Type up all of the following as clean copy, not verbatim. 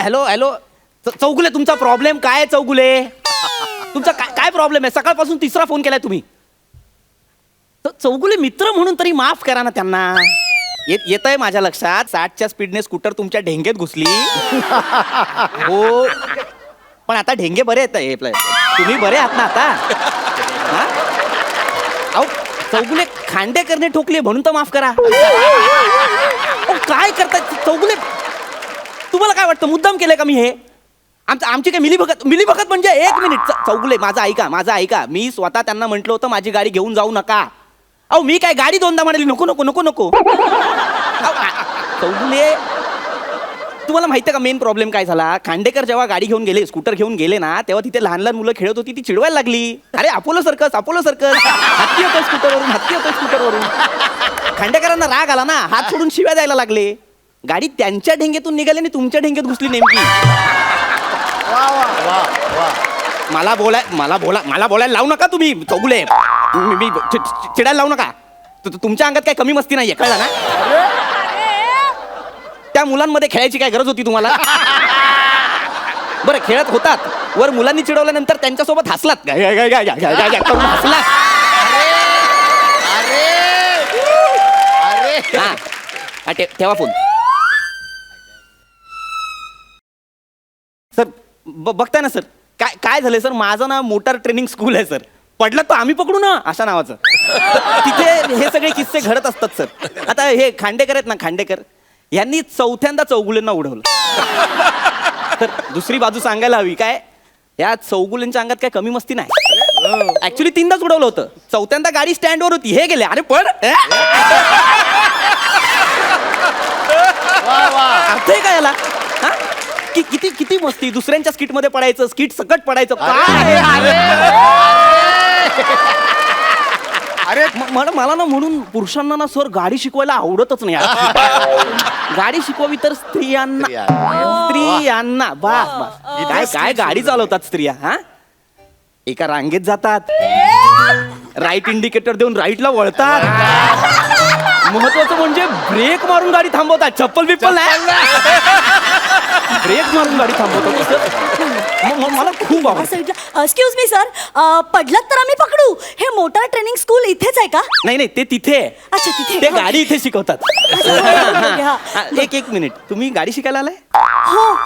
Hello hello Chougule, तुमचा problem काय आहे चौगुले? तुमचा काय प्रॉब्लेम आहे? सकाळपासून तिसरा फोन केलाय तुम्ही. चौगुले मित्र म्हणून तरी माफ करा ना त्यांना. येत आहे माझ्या लक्षात 60च्या स्पीडने स्कूटर तुमच्या ढेंगेत घुसली. हो पण आता ढेंगे बरे येत, तुम्ही बरे आहात ना आता? हा अहो चौगुले खांडेकरने ठोकले म्हणून तर माफ करा. काय करताय चौगुले? तुम्हाला काय वाटतं मुद्दाम केलंय का मी हे? आमची काय मिलीभगत म्हणजे? एक मिनिट चौगुले, माझं ऐका. मी स्वतः त्यांना म्हटलं होतं माझी गाडी घेऊन जाऊ नका. अहो मी काय गाडी दोनदा म्हणाली नको नको नको नको. चौगुले तुम्हाला माहिती आहे का मेन प्रॉब्लेम काय झाला? खांडेकर जेव्हा गाडी घेऊन गेले, स्कूटर घेऊन गेले ना, तेव्हा तिथे लहान लहान मुलं खेळत होती, ती चिडवायला लागली. अरे अपोलो सर्कस हत्ती होतोय स्कूटरवरून. खांडेकरांना राग आला ना, हात सोडून शिव्या द्यायला लागले. गाडी त्यांच्या ढेंगेतून निघाली आणि तुमच्या ढेंगेत घुसली नेमकी. मला बोलायला लावू नका तुम्ही चौगुले. मी चिडायला लावू नका. तुमच्या अंगात काही कमी मस्ती नाहीये, कळलं ना? त्या मुलांमध्ये खेळायची काय गरज होती तुम्हाला? बरं खेळत होतात, वर मुलांनी चिडवल्यानंतर त्यांच्यासोबत हसलात. हसलात. ठेवा फोन. सर बघताय ना सर, काय झालंय सर? माझं ना मोटार ट्रेनिंग स्कूल आहे सर. पडलं तर आम्ही पकडू ना अशा नावाचं. तिथे हे सगळे किस्से घडत असतात सर. आता हे खांडेकर आहेत ना, खांडेकर यांनी चौथ्यांदा चौगुलेंना उडवलं. तर दुसरी बाजू सांगायला हवी काय, या चौगुलेंच्या अंगात काय कमी मस्ती नाही. ऍक्च्युली 3दाच उडवलं होतं. चौथ्यांदा गाडी स्टँडवर होती, हे गेले. अरे पण अर्थ आहे का याला? हा किती मस्ती. दुसऱ्यांच्या स्किट मध्ये पडायचं, स्किट सकट पडायचं. अरे मला ना म्हणून पुरुषांना ना सर गाडी शिकवायला आवडतच नाही. गाडी शिकवावी तर स्त्रियांना. बस काय गाडी चालवतात स्त्रिया. हा एका रांगेत जातात, राईट इंडिकेटर देऊन राईटला वळतात. महत्वाचं म्हणजे ब्रेक मारून गाडी थांबवतात. चप्पल बिप्पल नाही, ब्रेक मारून गाडी थांबवतात. मला खूप आवडतं. एक्सक्यूज मी सर, पडलात तर आम्ही पकडू. हे मोटार ट्रेनिंग स्कूल इथेच आहे का? नाही ते तिथे. अच्छा तिथे. ते गाडी इथे शिकवतात. एक मिनिट, तुम्ही गाडी शिकायला आलाय? हो.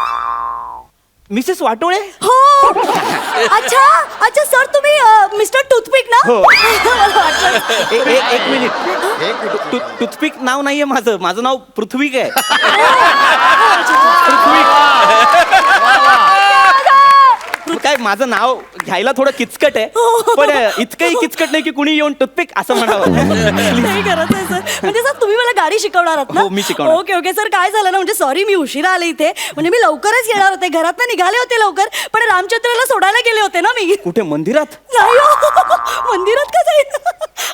मिसेस वाटोळे? हो. अच्छा सर, तुम्ही मिस्टर टूथपिक ना? हो. एक मिनिट, टूथपिक नाव नाहीये माझं नाव पृथ्वीक आहे. काय माझं नाव घ्यायला थोडं किचकट आहे, पण इतकंही किचकट नाही की कुणी येऊन टूथपिक असं म्हणावं. नाही करत आहे सर. म्हणजे सर तुम्ही मला गाडी शिकवणार आहात ना? हो, मी शिकवणार. ओके सर, काय झालं ना, म्हणजे सॉरी मी उशिरा आले इथे. म्हणजे मी लवकरच येणार होते, घरात निघाले होते लवकर, पण रामचंद्रला सोडायला गेले होते ना मी. कुठे मंदिरात? नाही मंदिरात का जाईल?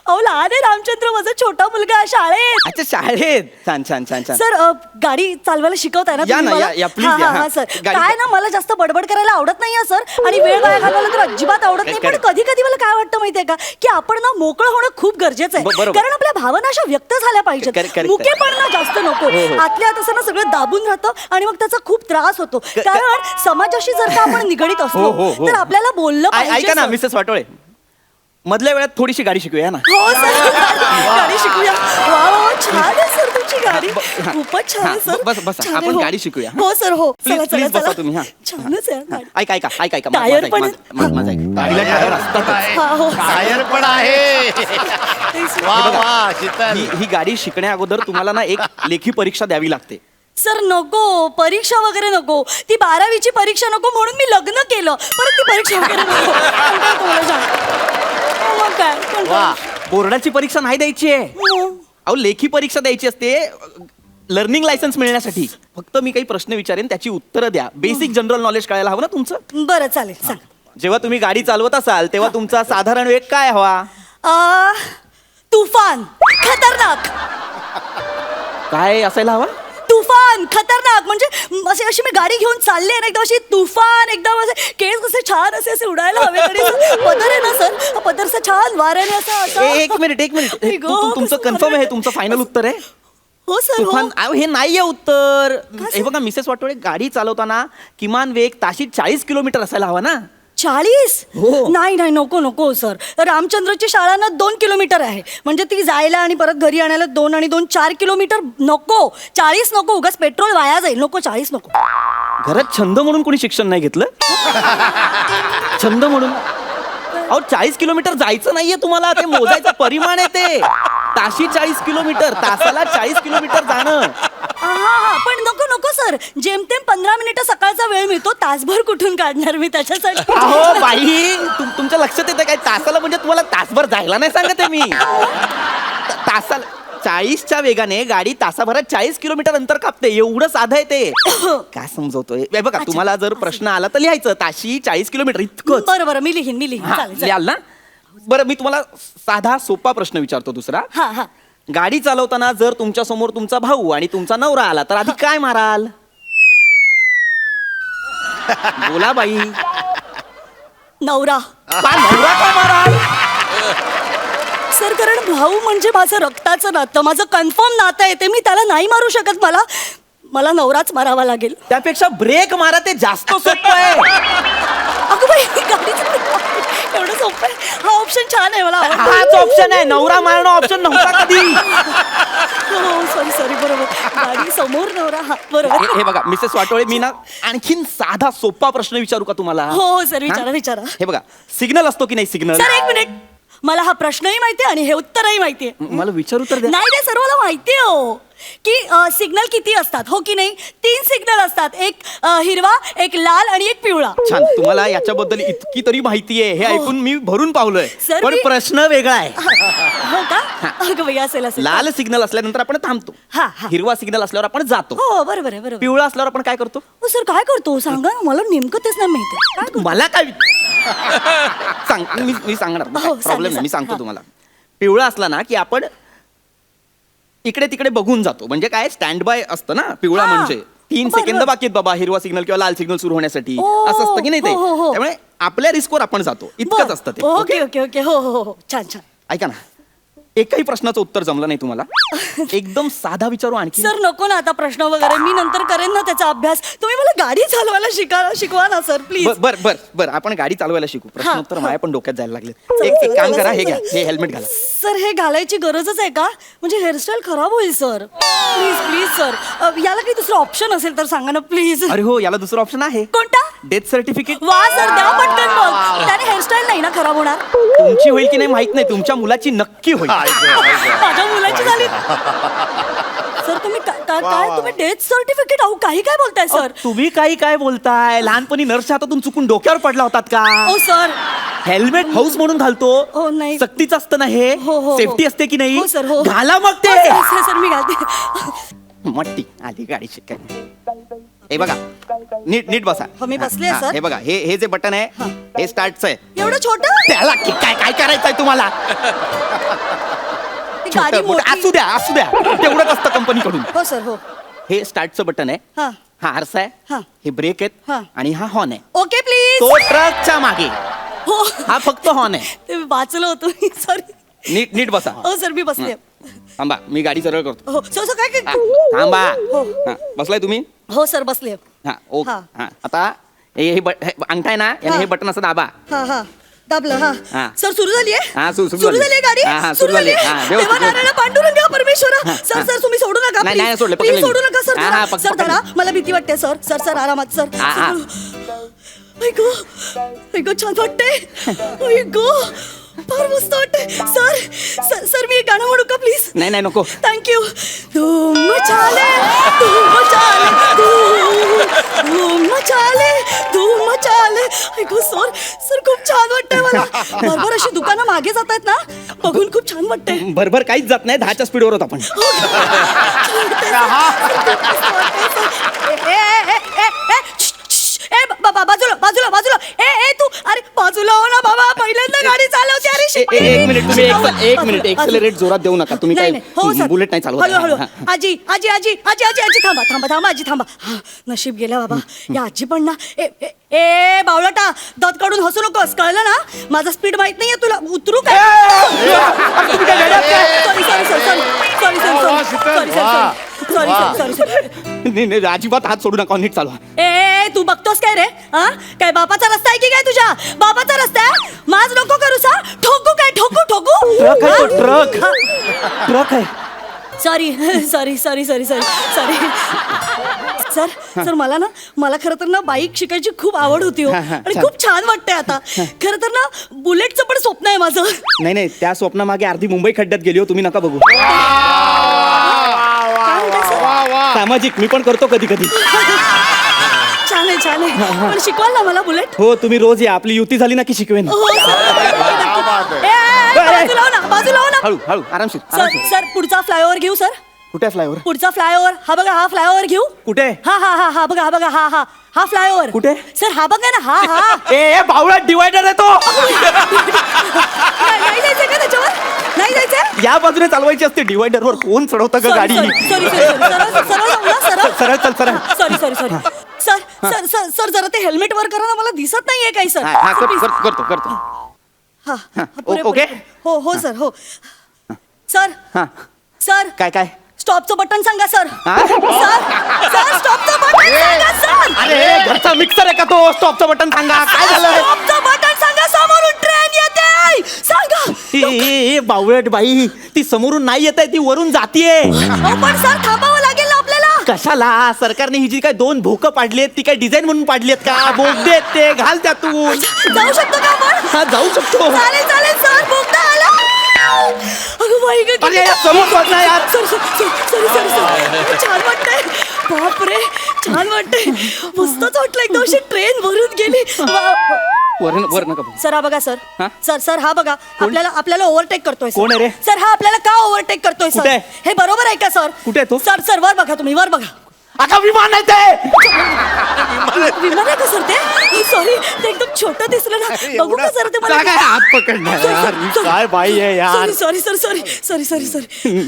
अहो लहान आहे रामचंद्र, माझा छोटा मुलगा शाळेत. अच्छा शाळेत. छान. सर गाडी चालवायला शिकवताय ना तुम्ही मला? या प्लीज. हा सर. काय ना, मला जास्त बडबड करायला आवडत नाही सर, आणि वेळ वाया घालवायला तर अजिबात आवडत नाही. पण कधी कधी मला काय वाटतं माहितीये का, की आपण ना मोकळं होणं खूप गरजेचं आहे. कारण आपल्या भावना अशा व्यक्त झाल्या पाहिजेत. मुकेपण ना जास्त नको. आतल्या आत असं ना सगळं दाबून राहतं आणि मग त्याचा खूप त्रास होतो. कारण समाजाशी जर का आपण निगडीत असलो तर आपल्याला बोललं पाहिजे. ऐका ना मिसेस वाटोळे, मधल्या वेळात थोडीशी गाडी शिकूया ना. हो सर, गाडी शिकूया. वा छान आहे सर तुमची गाडी, खूपच छान आहे सर. बस आपण गाडी शिकूया. हो सर, हो. प्लीज बसा तुम्ही. छानच आहे. ऐका टायर पण गाडीला टायर असतात. टायर पण आहे. ही गाडी शिकण्या अगोदर तुम्हाला ना एक लेखी परीक्षा द्यावी लागते. सर नको, परीक्षा वगैरे नको. ती 12वीची परीक्षा नको म्हणून मी लग्न केलं. परत ती परीक्षा वगैरे नको. मग काय, बोर्डाची परीक्षा नाही द्यायची आहे. अहो लेखी परीक्षा द्यायची असते लर्निंग लायसन्स मिळण्यासाठी. फक्त मी काही प्रश्न विचारेन, त्याची उत्तरं द्या. बेसिक जनरल नॉलेज कळायला हवं ना तुमचं. बरं चालेल, सांग. जेव्हा तुम्ही गाडी चालवत असाल तेव्हा तुमचा साधारण वेग काय हवा? तुफान, खतरनाक. काय असायला हवा? तुफान, खतरनाक. म्हणजे अशी मी गाडी घेऊन चालले ना, एकदम अशी तुफान, एकदम असे केस कसे छान असे उडायला हवे. पदर आहे ना सर, पदरचं छान वाऱ्याने असं. एक मिनिट तुमचं कन्फर्म आहे? तुमचं फायनल उत्तर आहे? हो सर, हो. तुफान अहो, हे नाहीये उत्तर. हे बघा मिसेस वाटोळे, गाडी चालवताना किमान वेग ताशी 40 किलोमीटर असायला हवा ना. 40? हो. नाही नाही, नको नको सर. रामचंद्रची शाळा ना 2 किलोमीटर आहे, म्हणजे ती जायला आणि परत घरी आणायला 2 आणि 2 4 किलोमीटर. नको 40 नको, उगाच पेट्रोल वाया जाईल. नको 40 नको. घरात छंद म्हणून कोणी शिक्षण नाही घेतलं? छंद म्हणून अहो 40 किलोमीटर जायचं नाहीये तुम्हाला, ते मोजायचं परिमाण आहे ते. ताशी 40 किलोमीटर, तासाला 40 किलोमीटर जाणं. हा, पण नको नको सर. जेमतेम 15 मिनिटं सकाळचा वेळ मिळतो, तासभर कुठून काढणार मी त्याच्यासाठी? अहो बाई, तुमच्या लक्षात येतं काय? तासाला म्हणजे तुम्हाला तासभर जायला नाही सांगते मी. तासाला 40च्या वेगाने गाडी तासाभरात 40 किलोमीटर अंतर कापते. एवढं साधं आहे ते. काय समजवतोय? हे बघा, तुम्हाला जर प्रश्न आला तर लिहायचं ताशी 40 किलोमीटर इतकं. बरं बरं, मी लिहीन. हा, चालेल. लिहाल ना? बरं, मी तुम्हाला साधा सोपा प्रश्न विचारतो दुसरा. हा हा. गाडी चालवताना जर तुमच्या समोर तुमचा भाऊ आणि तुमचा नवरा आला तर आधी काय माराल? बोला बाई. नवरा. नवरा का माराल? सर, कारण भाऊ म्हणजे माझं रक्ताचं नातं, माझं कन्फर्म नातं आहे ते. मी त्याला नाही मारू शकत. मला नवराच मारावा लागेल. त्यापेक्षा ब्रेक मारा, ते जास्त सोपं आहे. अगं बाई, गाडीचं एवढं सोपं आहे. हा ऑप्शन छान आहे, मला आवडतो. हाच ऑप्शन आहे. नवरा मारणं ऑप्शन नव्हता कधी. हो सॉरी बरोबर. गाडी समोर नवरा. हा बरोबर. हे बघा मिसेस वाटोळे, मी ना आणखीन साधा सोपा प्रश्न विचारू का तुम्हाला? हो सर, हा? विचारा. हे बघा, सिग्नल असतो की नाही सिग्नल? सर एक मिनिट, मला हा प्रश्नही माहितीये आणि हे उत्तरही माहितीये. मला विचारू तर द्या. नाही सर, मला माहितीये हो की सिग्नल किती असतात, हो की नाही? 3 सिग्नल असतात, एक हिरवा, एक लाल आणि एक पिवळा. छान, तुम्हाला याच्याबद्दल इतकी तरी माहिती आहे हे हो. ऐकून मी भरून पावलोय. सर, पण प्रश्न वेगळा आहे. हो का? अगं बाई, असेल. लाल सिग्नल असल्यानंतर आपण थांबतो. हा. हिरवा सिग्नल असल्यावर आपण जातो. हो बरोबर आहे, बरोबर. पिवळा असल्यावर आपण काय करतो? हो सर, काय करतो सांगा ना, मला नेमकं तेच नाही माहिती. काय करतो? मला काय सांग, मी सांगणार. हो, प्रॉब्लेम नाही, मी सांगतो हा. तुम्हाला. पिवळा असला ना की आपण इकडे तिकडे बघून जातो. म्हणजे काय, स्टँड बाय असतं ना पिवळा. हा. म्हणजे 3 बरं, सेकंद बरं. बाकी आहेत बाबा हिरवा सिग्नल किंवा लाल सिग्नल सुरू होण्यासाठी. ओ, असं असतं की नाही ते? हो. त्यामुळे आपल्या रिस्कवर आपण जातो, इतकंच असतं ते. Okay okay okay. हो. छान. ऐका ना, एकही प्रश्नाचं उत्तर जमलं नाही तुम्हाला? एकदम साधा विचारू आणखी. सर नको ना आता प्रश्न वगैरे, मी नंतर करेन ना त्याचा अभ्यास. तुम्ही मला गाडी चालवायला शिकवा ना सर, प्लीज. बर आपण गाडी चालवायला शिकू. प्रश्न उत्तर माझ्या पण डोक्यात जायला लागले. चला, एक काम चला, करा, हे चला. घ्या, हे हेल्मेट घाला. सर, हे घालायची गरजच आहे का? म्हणजे हेअरस्टाईल खराब होईल सर. प्लीज सर, याला काही दुसरं ऑप्शन असेल तर सांगा ना प्लीज. अरे हो, याला दुसरा ऑप्शन आहे. कोणता? Death certificate. वा सर, द्या पटकन मग. त्याने हेअरस्टाईल नाही ना खराब होणार? तुमची होईल की नाही माहित नाही, तुमच्या मुलाची नक्की होईल. माझ्या मुलाची झाली. सर तुम्ही काय तुम्ही डेथ सर्टिफिकेट, अहो काही काय बोलताय सर? तुम्ही काय बोलताय? लहानपणी नर्सच्या हातातून चुकून डोक्यावर पडला होतात का? ओ सर, हेल्मेट हाऊस म्हणून घालतो. हो, नाही. सक्तीच असतं ना हे? हो. सेफ्टी असते की नाही? हो सर, हो. घाला मग ते. सर मी घालते. मट्टी आली गाडी शिकायला. हे बघा, नीट बसा. हो, मी बसले हा, सर. हे बघा, हे जे बटन आहे हे स्टार्टचं आहे. एवढं छोटं? त्याला काय करायचंय तुम्हाला? ती गाडी छोटं, मोठं, मोठी. असू द्या तेवढंच असतं कंपनीकडून. हो सर, हो. हे स्टार्टचं बटन आहे. हा. हा आरसा आहे. हा. हे ब्रेक आहेत. हा. आणि हा हॉर्न आहे. Okay please. तो ट्रकच्या मागे. हो, हा फक्त हॉर्न आहे. ते वाचलं होतं. सॉरी. नीट बसा. हो सर, मी बसले. थांबा, मी गाडी सरळ करतो. हो सर, काय हा, थांबा. हो. हा, बसलाय तुम्ही? हो सर, बसले. हा, ओके. हा. हा, आता हे अंगठा आहे ना, याने हा. हे बटन असं दाबा. हा दाबलं. हा. हा सर, सुरू झाली आहे. हा, सुरू सुरू झाली आहे गाडी. हा, सुरू झाली आहे. हा, व्यवस्थित, देवा नारायण पांडुरंगा परमेश्वरा. हा, सर हा. तुम्ही सोडू नका. नाही, नाही, सोडलं, प्लीज पकडलं सोडू मी. नका सर. हा, धरा. सर धरा, मला भीती वाटते सर आरामात सर. हा. ऐको छान वाटते. ऐको फार मस्त वाटते. सर मी एक गाणं म्हणू का प्लीज? नाही नको. थँक्यू. धूम चाले धूम चाले. ऐकू सर खूप छान वाटतंय मला. बरोबर अशी दुकानं मागे जात आहेत ना, बघून खूप छान वाटतंय. भरभर काहीच जात नाही, 10च्या स्पीडवर होत आपण. बाजूला. ए तू, अरे बाजूला हो ना बाबा, पहिल्यांदा गाडी चालवते. अरे एक मिनिट, तुम्ही एक मिनिट एक्सेलरेट जोरात देऊ नका. तुम्ही काय बुलेट नाही चालवत? हळू. आजी थांबा आजी थांबा. हा, नशीब गेला बाबा. या आजी पण ना, ए बावळटा, दात काढून हसू नकोस, कळलं ना? माझा स्पीड माहित नाहीये तुला. उतरू काय? सॉरी. नाही, अजिबात हात सोडू नका, नीट चालवा. ए तू बघतोस काय रे? हा काय बापाचा रस्ता आहे की काय तुझ्या? बापाचा रस्ता आहे, माझ नको करूस हा. ठोकू काय? ठोकू ट्रक आहे तो, ट्रक आहे. Sorry sorry sorry sorry sorry sorry sir मला खरं तर ना बाईक शिकायची खूप आवड होती हो. आणि खूप छान वाटतंय आता. खरं तर ना बुलेटचं पण स्वप्न आहे माझं. नाही, त्या स्वप्नामागे अर्धी मुंबई खड्ड्यात गेली हो, तुम्ही नका बघू. काय म्हणताय सर? सामाजिक मी पण करतो कधी कधी. छान आहे पण शिकवाल ना मला बुलेट? हो, तुम्ही रोज या, आपली युती झाली ना की शिकवेन. हो, बाजू लावा ना. हळू आरामशीर. सर पुढचा फ्लायओव्हर घेऊ सर? कुठे फ्लायओव्हर? पुढचा फ्लायओव्हर हा बघा, हा फ्लायओव्हर घेऊ. कुठे? हा बघा हा फ्लायओव्हर कुठे? सर हा बघा ना, हा ए बावळा, डिवायडर आहे तो. नाही जायचंय का त्याच्यावर? नाही जायचंय. या बाजूने चालवायची असते, डिवायडर वर कोण चढवतं का गाडी? सरळ चल. सर जरा ते हेल्मेट वर करा ना, मला दिसत नाहीये काही सर. करतो. ओके. हो सर, हो सर. सर काय स्टॉपचं बटन सांगा सर. हा? सर स्टॉपचं बटन सांगा सर. अरे घरचा मिक्सर आहे का तो? स्टॉपचं बटन सांगा. काय झालं? स्टॉपचं बटन सांगा, समोरून ट्रेन येते सांगा. ए बावळट बाई, ती समोरून नाही येत आहे, ती वरून जातीये. पण सर थांबावं लागेल ना आपल्याला. कशाला? सरकारने ही जी काय 2 भोकं पाडली आहेत, ती काय डिझाईन म्हणून पाडली आहेत का? बोगदे आहेत ते, घाल त्यातून. जाऊ शकतो का आपण? हा, जाऊ शकतो. चालेल सर, बोगदा आला. अगं बाई गं, अरे समोर वाजला यार. सॉरी छान वाटतंय. बापरे छान वाटतंय, मस्तच वाटलं. एकदम अशी ट्रेन भरून गेली. वर नका बघू. सर हा बघा सर. हा? सर हा बघा, आपल्याला ओव्हरटेक करतोय. कोण आहे रे? सर हा आपल्याला का ओव्हरटेक करतोय कुठे सर? आहे? हे बरोबर आहे का सर? कुठे आहे तो? सर वर बघा, तुम्ही वर बघा. आता विमान आहे ते. विमान आहे का सर ते? सॉरी, ते एकदम छोटं दिसलं ना. बघू का सर ते मला? काय हात पकडणार यार? काय बाई आहे यार. सॉरी.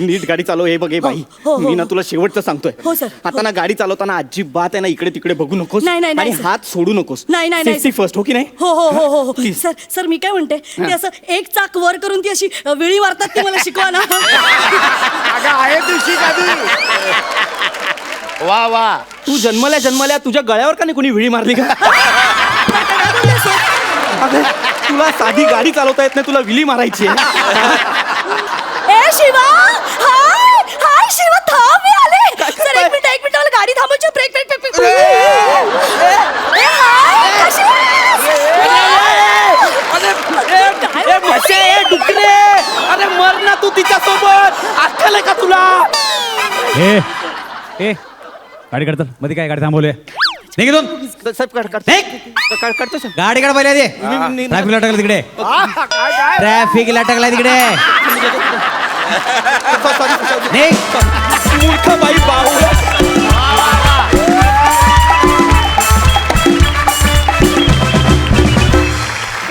नीट गाडी चालव. हे बघ हे बाई, हो. मी ना तुला शेवटचं सांगतोय. हो, सर. आता ना गाडी चालवताना अजिबात आहे ना इकडे तिकडे बघू नकोस. नाही, आणि सर. हात सोडू नकोस. नाही. सेफ्टी फर्स्ट, हो की नाही? हो. Please. सर मी काय म्हणते, ते असं एक चाक वर करून ती अशी विळी मारतात, ती मला शिकवा ना. आहे ती शिक आधी. वा तू जन्मल्या तुझ्या गळ्यावर का नाही कोणी विळी मारली का? अगं, तुला साधी गाडी चालवता येत नाही, तुला विळी मारायची आहे. ए शिवा, हाय शिवा, थांब, मी आले. सर एक मिनिट मला गाडी थांबवायची. ब्रेक. ए हाय कशी आहेस? ए म्हशे, ए डुकरे, अरे मर ना तू तिच्यासोबत. अक्कल आहे का तुला? ए गाडी काढतो मध्ये. काय गाडी थांबवले? निघून काढतो सर. गाडी काढ पहिले. ट्रॅफिकला टाकलं तिकडे. ट्रॅफिकला टाकलाय तिकडे. निघ. मूर्ख बाई बावळट.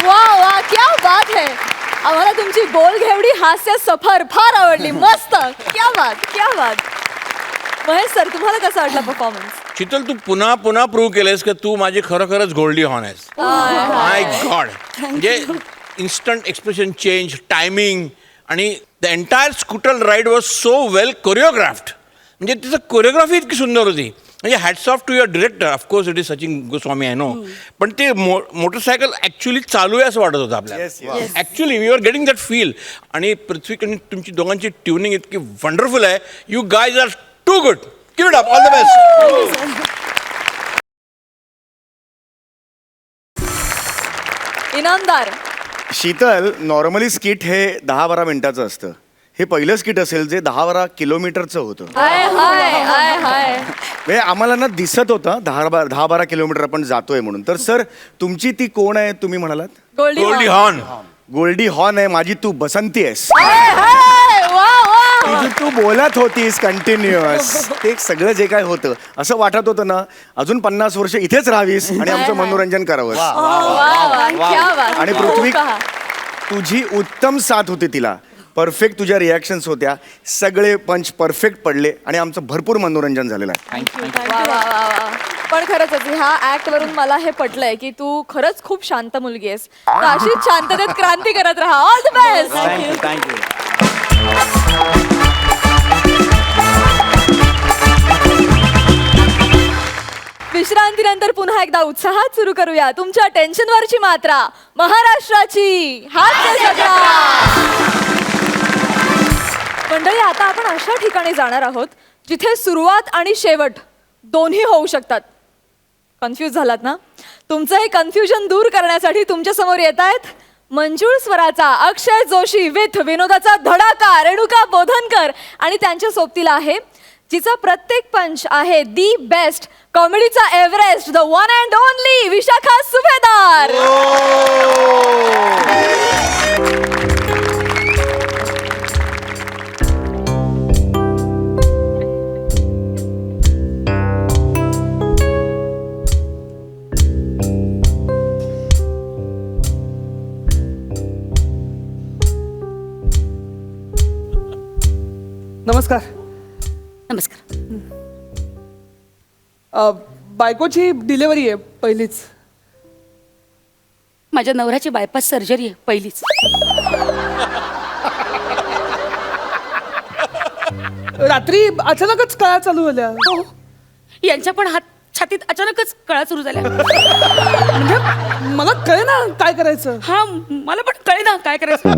वा क्या बात है. आम्हाला तुमची बोल घेवडी हास्य सफर फार आवडली. मस्त. क्या बात. महेश सर, तुम्हाला कसा वाटला परफॉर्मन्स? शीतल, तू पुन्हा प्रूव्ह केलेस की तू माझी खरोखरच गोल्डी हॉर्न आहेस. My god. म्हणजे इन्स्टंट एक्सप्रेशन चेंज, टायमिंग आणि the entire scooter ride was so well choreographed. म्हणजे तिचं कोरिओग्राफी इतकी सुंदर होती. म्हणजे hats off to your director. Of course it is Sachin Goswami, I know. पण ते मोटरसायकल ॲक्च्युली चालू आहे असं वाटत होतं आपल्याला. Actually we are getting that feel. आणि पृथ्वीकडून तुमची दोघांची ट्युनिंग इतकी वंडरफुल आहे. You guys are too good. Keep it up. All the best. Inamdar Sheetal, normally skit हे 10-12 मिनिटाचं असतं. हे पहिलं स्किट असेल जे 10-12 किलोमीटरचं होतं. म्हणजे आम्हाला ना दिसत होतं 10-12 किलोमीटर आपण जातोय म्हणून. तर सर, तुमची ती कोण आहे तुम्ही म्हणालात? गोल्डी हॉर्न. गोल्डी हॉर्न आहे माझी. तू बसंती आहेस. वा तुझी तू बोलत होतीस कंटिन्युअस. ते सगळं जे काय होतं असं वाटत होतं ना, अजून 50 वर्ष इथेच राहावीस आणि आमचं मनोरंजन करावं. आणि पृथ्वी, तुझी उत्तम साथ होती तिला. परफेक्ट तुझ्या रिॲक्शन्स होत्या. सगळे पंच परफेक्ट पडले आणि आमचं भरपूर मनोरंजन झालेलं आहे. पण खरंच ह्या ऍक्ट वरून मला हे पटलंय की तू खरंच खूप शांत मुलगी आहेस. तर अशीच शांततेत क्रांती करत राहा. All the best. थँक्यू. पुन्हा एकदा उत्साहात सुरू करूया तुमच्या टेन्शनवरची मात्रा, महाराष्ट्राची हास्य जत्रा. मंडळी, आता आपण अशा ठिकाणी जाणार आहोत जिथे सुरुवात आणि शेवट दोन्ही होऊ शकतात. कन्फ्यूज झालात ना? तुमचं हे कन्फ्युजन दूर करण्यासाठी तुमच्या समोर येत आहेत मंजूळ स्वराचा अक्षय जोशी विथ विनोदाचा धडाका रेणुका बोधनकर, आणि त्यांच्या सोबतीला आहे जिचा प्रत्येक पंच आहे दी बेस्ट, कॉमेडीचा Everest, the one and only Vishakha Subhedar. नमस्कार. नमस्कार. बायकोची डिलिव्हरी आहे पहिलीच. माझ्या नवऱ्याची बायपास सर्जरी आहे पहिलीच. रात्री अचानकच कळा चालू झाल्या. हो, यांच्या पण हात छातीत अचानकच कळा सुरू झाल्या. म्हणजे मला कळे ना काय करायचं. हा, मला पण कळे ना काय करायचं.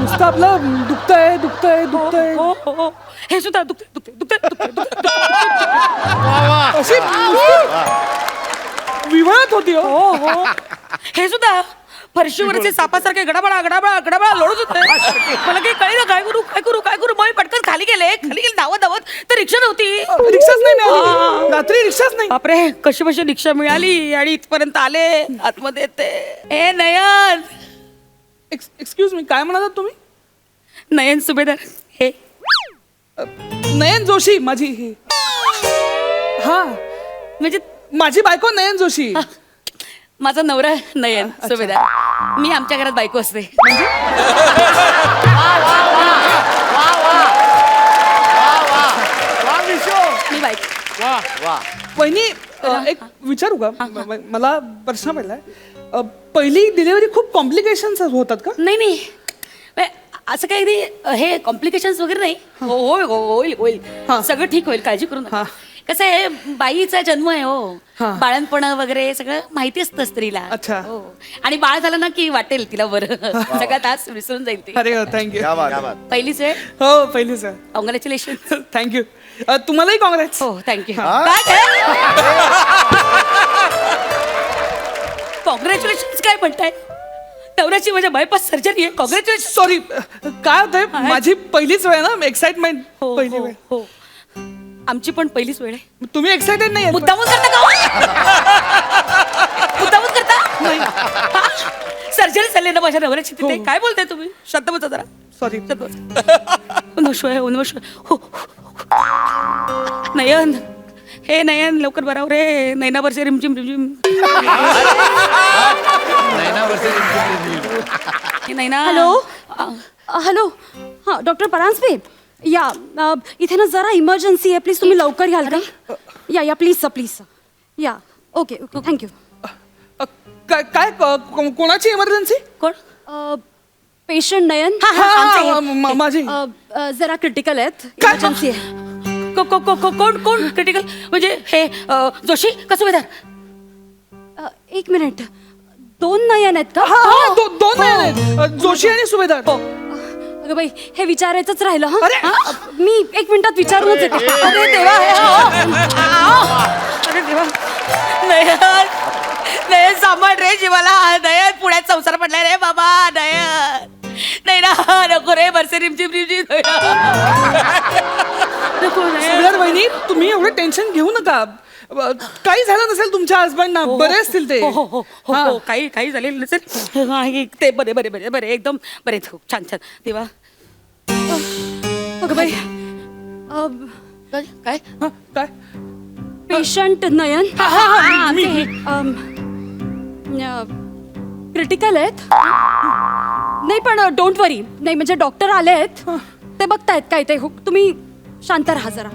नुसतं आपलं दुखतंय दुखतंय दुखतंय. हो हो हो, हे सुद्धा दुखतंय दुखतंय दुखतंय दुखतंय. अशी विवळत होती. हो हो हो, हे सुद्धा फरशीवरचे सापासारखे गडाबडा गडाबडा गडाबडा लोळत होते. मला काही कळलं काय करू काय करू काय करू. मग मी पटकन खाली गेले धावत धावत, तर रिक्षा नव्हती. रिक्षाच नाही मिळाली. रात्री रिक्षाच नाही. बापरे, कशी कशी रिक्षा मिळाली आणि इथपर्यंत आले आतमध्ये. ते ए नयन. एक्सक्यूज मी, काय म्हणालात तुम्ही? नयन सुभेदार. हे नयन जोशी माझी ही. हा, म्हणजे माझी बायको नयन जोशी. माझा नवरा नयन सुभेदार. मी आमच्या घरात बायको असते. मी बायको. वहिनी, एक विचारू का? मला प्रश्न पडलाय. पहिली डिलिव्हरी खूप कॉम्प्लिकेशन्स होतात का? नाही नाही, असं काही नाही. हे कॉम्प्लिकेशन्स वगैरे नाही. हो होईल होईल होईल, सगळं ठीक होईल, काळजी करू नका. कसं आहे, बाईचा जन्म आहे हो, बाळणपण वगैरे सगळं माहिती असतं स्त्रीला. अच्छा. हो, आणि बाळ झालं ना की वाटेल तिला बरं. सगळा तास विसरून जाईल ती. अरे थँक्यू. पहिलीच वेळ. हो पहिलीच आहे. कॉंग्रॅच्युलेशन. थँक्यू. तुम्हालाही काँग्रेस. हो थँक्यू. कॉंग्रॅच्युलेशन काय म्हणताय? नवऱ्याची माझ्या बायपास सर्जरी आहे. कॉंग्रॅच्युलेशन. सॉरी, काय होतंय, माझी पहिलीच वेळ ना, एक्साइटमेंट. पहिली वेळ. हो, आमची पण पहिलीच वेळ आहे. तुम्ही एक्साइटेड नाही? मुद्दामच करता का? मुद्दामच करता? सर्जरी झाली ना माझ्या नवऱ्याची तिथे. काय बोलताय तुम्ही? शांत बसा जरा. सॉरी. उन्वशोय उन्वशोय. हो. नयन, हे नयन लवकर बराव रे. नैनावरचे रिमझिम रिमझिम. नैना. हॅलो हॅलो, हां डॉक्टर परांजपे या. इथे ना जरा इमर्जन्सी आहे, प्लीज तुम्ही लवकर याल का? या प्लीज सर, प्लीज सर. या. Okay thank you. काय कोणाची इमर्जन्सी? कोण? पेशंट नयन. माझी. जरा क्रिटिकल आहेत, इमर्जन्सी आहे. कोण क्रिटिकल? म्हणजे हे जोशी का सुभेदार? एक मिनिट, दोन नयन आहेत का? दोन नयन, जोशी आणि सुभेदार. अगं बाई, हे विचारायचंच राहिलं. अरे! मी एक मिनिटात विचारूनच येते. अरे देवा. अरे देवा. नयन, नयन सांभाळ रे जीवाला. नयन, पुण्यात संसार पडलाय रे बाबा. नयन, नाही ना, नको रे. बरसे रिमझिम रिमझिम. सुभेदार वहिनी, तुम्ही एवढं टेन्शन घेऊ नका. काही झालं नसेल तुमच्या हसबंडना, बरे असतील ते. हो, काही झालेलं नसेल ते. बरे बरे बरे बरे, एकदम बरे. खूप छान छान. देवा. अगं बाई, काय? काय? पेशंट नयन क्रिटिकल आहेत. नाही पण डोंट वरी. नाही म्हणजे डॉक्टर आले आहेत, ते बघतायत काय ते. तुम्ही शांत राहा जरा.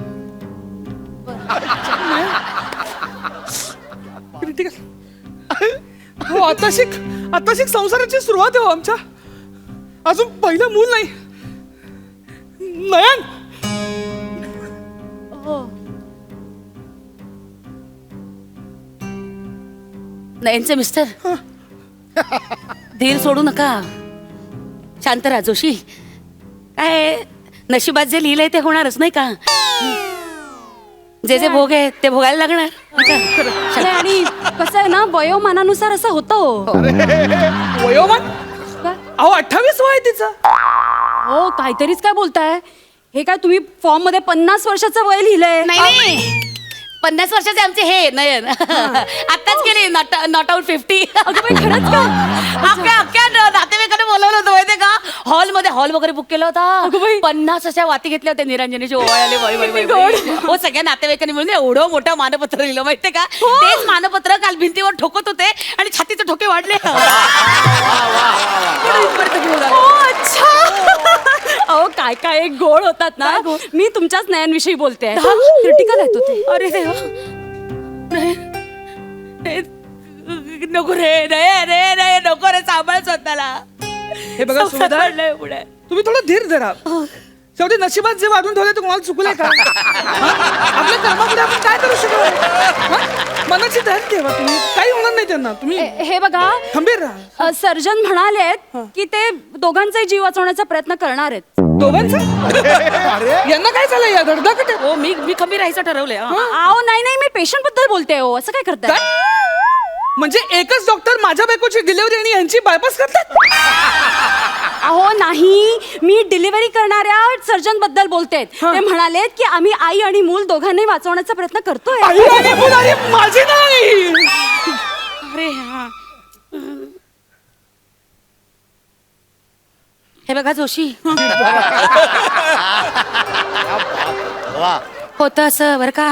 हो, आताशिक संसाराची सुरुवात आहे हो आमच्या. अजून पहिलं मूल नाही. नयन. नयनचे मिस्टर धीर सोडू नका, शांत राहा जोशी. काय नशिबात जे लिहिलंय ते होणारच नाही का? जे जे भोग आहे ते भोगायला लागणार नाही, आणि कसं आहे ना, वयोमानानुसार असं होतं. वयोमान अहो 28 वय आहे तिचं. हो, काहीतरीच काय बोलताय? हे काय तुम्ही फॉर्म मध्ये 50 वर्षाचं वय लिहिलंय? नाही 50 वर्षाचे आमचे हे नयन आताच केले नॉट आउट 50. खरंच का? अख्ख्या नातेवाईकांनी बोलवलं होतं माहितीये का? हॉलमध्ये हॉल वगैरे बुक केला होता. 50 अशा वाती घेतल्या होत्या निरंजनीचे ओवाळले. हो, सगळ्या नातेवाईकांनी मिळून एवढं मोठं मानपत्र लिहिलं माहितीये का? तेच मानपत्र काल भिंतीवर ठोकत होते आणि छातीचे ठोके वाढले. अहो काय काय एक गोड होतात ना. मी तुमच्याच नयनविषयी बोलते. क्रिटिकल आहेत होते. अरे देवा, नको रे, रे रे नको रे, सांभाळ स्वतःला. हे बघा सुभेदार, पुढे तुम्ही थोडं धीर धरा. शेवटी नशिबात जे वाढून ठेवले ते कोणाला चुकले का? आपल्या कर्मापुढे आपण काय करू शकतो? मनाची धैर्य ठेवा, तुम्ही काही होणार नाही त्यांना. तुम्ही हे बघा, खंबीर राहा. सर्जन म्हणालेत की ते दोघांचाही जीव वाचवण्याचा प्रयत्न करणार आहेत. दोघांचं यांना काय झालं या धडधाकट आहे? हो, मी कमी राहायचं ठरवलंय. अहो नाही मी पेशंट बद्दल बोलते. हो, असं काय करताय? म्हणजे एकच डॉक्टर माझ्या बायकोची डिलिव्हरी आणि यांची बायपास करतात? अहो नाही, मी डिलिव्हरी करणाऱ्या सर्जन बद्दल बोलते. ते म्हणालेत की आम्ही आई आणि मूल दोघांनी वाचवण्याचा प्रयत्न करतोय. आई आणि मूल, अरे माझी नाही. अरे हा, हे बघा जोशी, होतं असं बरं का.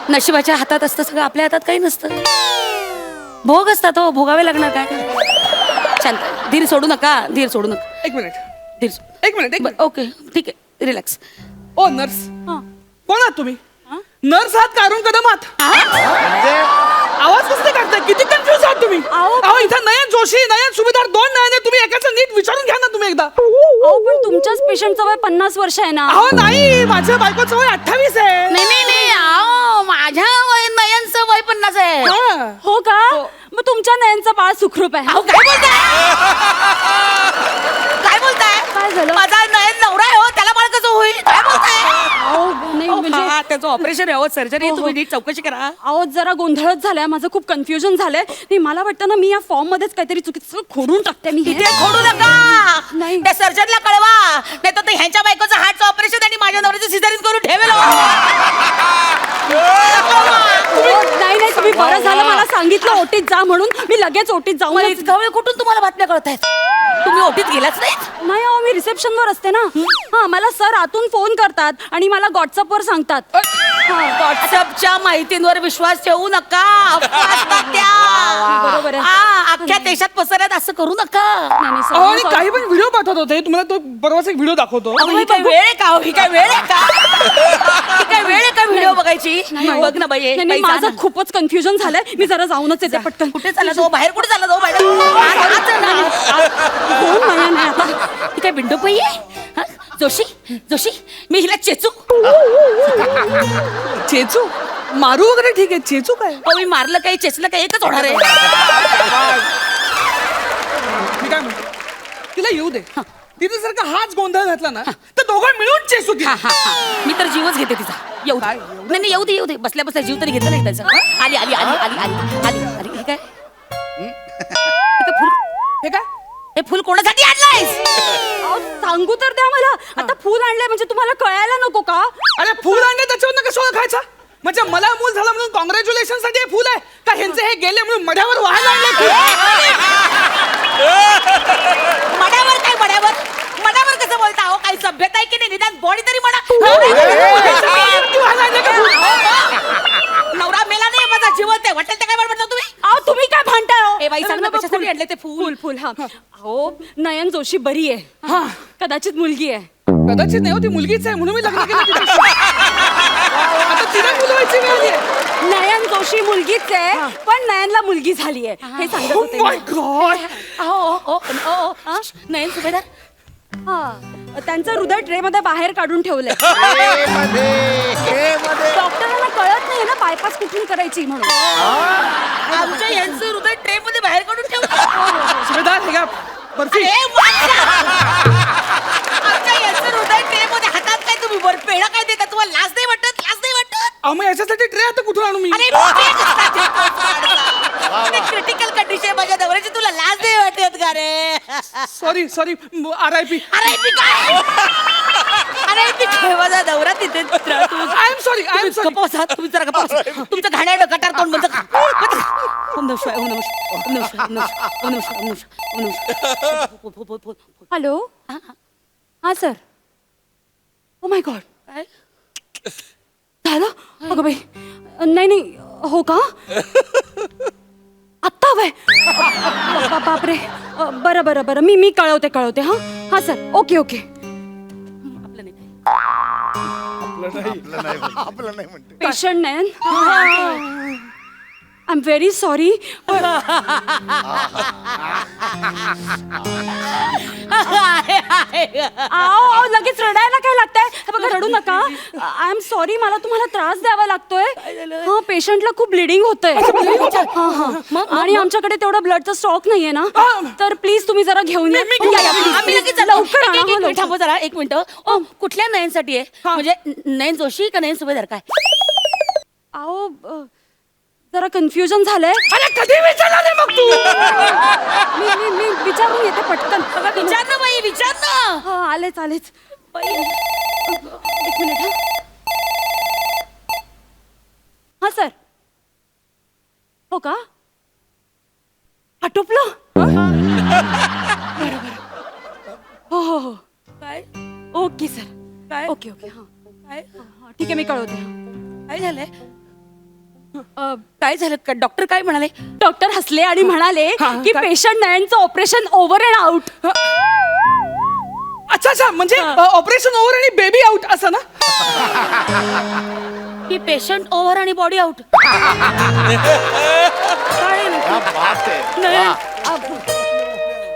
नशिबाच्या हातात असतं सगळं, आपल्या हातात काही नसतं. भोग असतात हो, भोगावे लागणार. काय शांत, धीर सोडू नका, धीर सोडू नका. एक मिनिट, धीर एक मिनिट. ओके, ठीक आहे, रिलॅक्स. ओ नर्स, कोण आहात तुम्ही? नर्स आहात का अरुण कदम आहात? आवाज कसं काढताय? किती कन्फ्युज आहात तुम्ही? अहो इथं नयन जोशी, नयन सुभेदार, 2 नयन आहे. तुम्ही एकाचं नीट विचारून घ्या ना तुम्ही एकदा. अहो पण तुमच्याच पेशंटचं वय 50 वर्ष आहे ना. अहो नाही, माझ्या बायकोचं वय 28 आहे. नाही आओ, माझ्या नयनचं वय 50 आहे. हो का? मग तुमच्या नयनचं बाळ सुखरूप आहे. अहो काय बोलताय? काय बोलताय? काय झालं? माझा नयन नवरा आहे हो, त्याला बाळ कसं होईल? काय बोलताय? अहो, नाही म्हणजे त्याचं ऑपरेशन आहे, सर्जरी, तुम्ही नीट चौकशी करा. अहो जरा गोंधळच झालाय, माझं खूप कन्फ्युजन झालंय. नाही, मला वाटतं ना मी या फॉर्म मध्येच काहीतरी चुकीचं खोडून टाकते मी. तिथे खोडू नका. नाही. त्या सर्जनला कळवा, नाही तर ह्यांच्या बायकोचं हार्टचं ऑपरेशन आणि माझ्या नवऱ्याचं सिझेरियन करून ठेवेल. नाही तुम्ही बरं झालं मला सांगितलं ओटीत जा म्हणून. मी लगेच ओटीत जाऊन. इतका वेळ कुठून तुम्हाला बातम्या कळत आहेत? तुम्ही ओटीत गेलाच नाही? नाही अहो, मी रिसेप्शनवर असते ना. हा, मला सर आतून फोन करतात आणि मला व्हॉट्सअपवर सांगतात. व्हॉट्सअपच्या माहितींवर विश्वास ठेवू नका. बरोबर आहे. अख्ख्या देशात पसरत असं करू नका. अहो आणि काही पण व्हिडिओ पाठवत होते. तुम्हाला तो परवाच एक व्हिडिओ दाखवतो. ही काय वेळ आहे का? ही काय वेळ आहे का? ही काय वेळ आहे का व्हिडिओ बघायची? बघ ना बाई, नाही, माझं खूपच कन्फ्युजन झालंय. मी जरा जाऊनच येते पटकन. कुठे चालला तो? बाहेर कुठे चालला तो? बाहेर ही काय बिंडो बाई आहे? जोशी जोशी, मी हिला चेचू चेचू मारू वगैरे ठीक आहे, चेचू काय? मी मारलं काही चेचलं काही एकच होणार आहे. मी काय म्हणतो, तिला येऊ दे. तिथे जर का हाच गोंधळ घातला ना तर दोघं मिळून चेसू तिला. मी तर जीवच घेते तिचा. येऊ दे. नाही येऊ दे, येऊ दे. बसल्या बसल्या जीव तरी घेतला नाही त्याचा. आली आली आली आली आली आली आली. हे काय? फुल? हे काय? हे फुल कोणासाठी आणलंयस? सांगू तर द्या मला. आता फुल आणलंय म्हणजे तुम्हाला कळायला नको का? अरे फुल आणले त्याच्यावर कसं ओळखायचं? म्हणजे मला मूल झालं म्हणून कॉंग्रॅच्युलेशन साठी हे फुल आहे का ह्यांचे हे गेले म्हणून मड्यावर व्हायला आणले? मड्यावर काय? मड्यावर मड्यावर कसं बोलता? हो काही सभ्यता आहे की नाही? निदान बॉडी तरी म्हणा. नवरा मेला नाही, माझा जिवंत आहे. वाटेल ते काय म्हणता तुम्ही? तुम्ही काय भांडताय हो? ए बाई सांग ना, कशासाठी आणले ते फुल? फुल हा. हो, नयन जोशी बरी आहे. कदाचित मुलगी आहे. कदाचित नाही हो, ती मुलगीच आहे म्हणून मी लग्न केलं तिच्याशी. आता तिला मुलं व्हायची वेळ आली आहे. नयन जोशी मुलगीच आहे, पण नयनला मुलगी झाली आहे हे सांगत होते. Oh my God. नयन सुभेदार, त्यांचं हृदय ट्रे मध्ये बाहेर काढून ठेवलंय डॉक्टरांना कळत नाही ना बायपास कुठून करायची म्हणून. आमच्या यांचं हृदय ट्रे मध्ये बाहेर काढून ठेवलं. सुभेदार हे का बर्फी आमच्या यांचं हृदय ट्रे मध्ये हातात काय तुम्ही पेढा काय देता? तुम्हाला लाज नाही वाटत? लाज नाही वाटत? अहो मग याच्यासाठी ट्रे आता कुठून आणू मी? अरे क्रिटिकल कंडिशन माझ्या नवऱ्याची, तुला लाज नाही वाटत का रे? Sorry RIP. अरे माझा नवरा तिथे आय एम सॉरी तुम्ही जरा गप्पा बसा. तुमचं घाण्याचं गटार तोंड बंद करा. ओम नमः शिवाय, ओम नमः शिवाय, ओम नमः शिवाय, ओम नमः शिवाय, ओम नमः शिवाय, ओम नमः शिवाय, ओम नमः शिवाय. हॅलो हा सर. ओ माय गॉड झालं अगं बाई. नाही हो का आत्ता हवंय. बापरे. बरं मी कळवते हा सर. ओके आपलं नाही म्हणते. Patient Nayan I am very sorry. आओ लगेच रडायला काय लागतंय? हे बघा रडू नका. आय एम सॉरी, मला तुम्हाला त्रास द्यावा लागतोय. हा पेशंटला खूप ब्लिडिंग होतंय. आणि आमच्याकडे तेवढा ब्लडचा स्टॉक नाहीये ना, तर प्लीज तुम्ही जरा घेऊन या. आम्ही लगेच लवकर आणा, एक मिनिट लवकर. थांबा जरा, एक मिनिट. कुठल्या नयनसाठी आहे? म्हणजे नयन जोशी का नयन सुभेदार काय? आओ जरा कन्फ्युजन झालंय. अरे कधी विचारला नाही मग तू? मी विचारून येते पटकन. विचार ना बाई, विचार ना. हा आलेच एक मिनिट हा सर. हो का आटोपलं? बरोबर. हो काय ओके सर. काय? ओके हा काय ठीक आहे मी कळवते. काय झालंय? काय झालं? डॉक्टर काय म्हणाले? डॉक्टर हसले आणि म्हणाले की पेशंट नयनचं ऑपरेशन ओव्हर अँड आउट. अच्छा म्हणजे ऑपरेशन ओव्हर आणि बेबी आउट असं ना? की पेशंट ओव्हर आणि बॉडी आउट.